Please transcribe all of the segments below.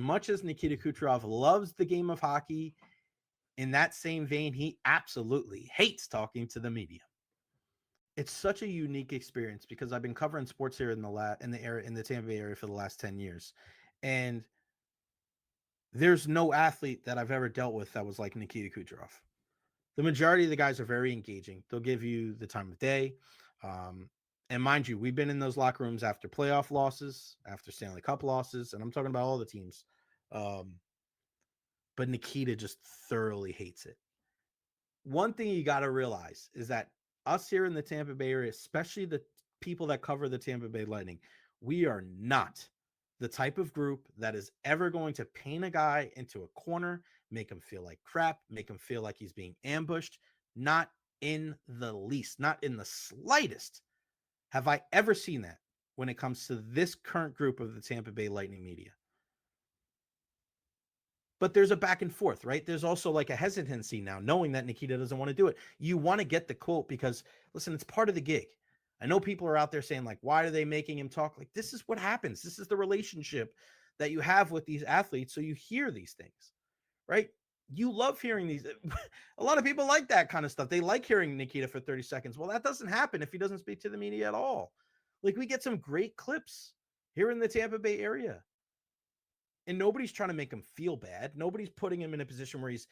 much as Nikita Kucherov loves the game of hockey, in that same vein, he absolutely hates talking to the media. It's such a unique experience because I've been covering sports here in the Tampa Bay area for the last 10 years. And there's no athlete that I've ever dealt with that was like Nikita Kucherov. The majority of the guys are very engaging. They'll give you the time of day. And mind you, we've been in those locker rooms after playoff losses, after Stanley Cup losses, and I'm talking about all the teams. But Nikita just thoroughly hates it. One thing you got to realize is that us here in the Tampa Bay area, especially the people that cover the Tampa Bay Lightning, we are not the type of group that is ever going to paint a guy into a corner, make him feel like crap, make him feel like he's being ambushed. Not in the least, not in the slightest have I ever seen that when it comes to this current group of the Tampa Bay Lightning media. But there's a back and forth, right? There's also like a hesitancy now, knowing that Nikita doesn't want to do it. You want to get the quote because, listen, it's part of the gig. I know people are out there saying, like, why are they making him talk? Like, this is what happens. This is the relationship that you have with these athletes. So you hear these things, right? You love hearing these. A lot of people like that kind of stuff. They like hearing Nikita for 30 seconds. Well, that doesn't happen if he doesn't speak to the media at all. Like, we get some great clips here in the Tampa Bay area. And nobody's trying to make him feel bad. Nobody's putting him in a position where he's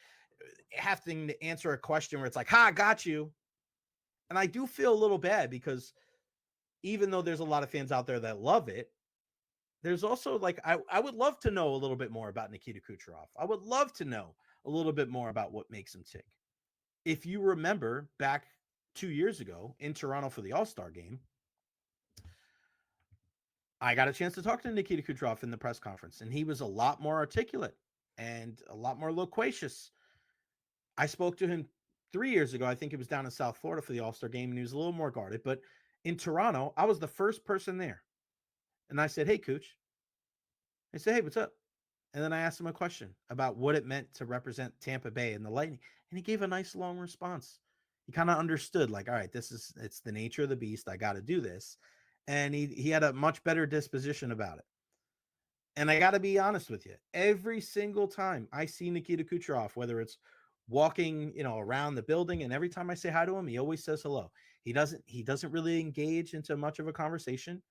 having to answer a question where it's like, ha, got you. And I do feel a little bad because even though there's a lot of fans out there that love it, there's also like, I would love to know a little bit more about Nikita Kucherov. I would love to know a little bit more about what makes him tick. If you remember back 2 years ago in Toronto for the All-Star game, I got a chance to talk to Nikita Kucherov in the press conference, and he was a lot more articulate and a lot more loquacious. I spoke to him 3 years ago. I think it was down in South Florida for the All-Star game, and he was a little more guarded. But in Toronto, I was the first person there. And I said, hey, Cooch. I said, hey, what's up? And then I asked him a question about what it meant to represent Tampa Bay and the Lightning. And he gave a nice long response. He kind of understood, like, all right, it's the nature of the beast. I got to do this. And he had a much better disposition about it. And I got to be honest with you. Every single time I see Nikita Kucherov, whether it's walking, around the building, and every time I say hi to him, he always says hello. He doesn't really engage into much of a conversation,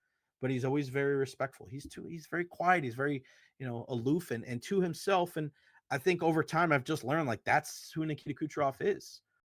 but he's always very respectful. He's very quiet. He's very, aloof and to himself. And I think over time I've just learned, like, that's who Nikita Kucherov is.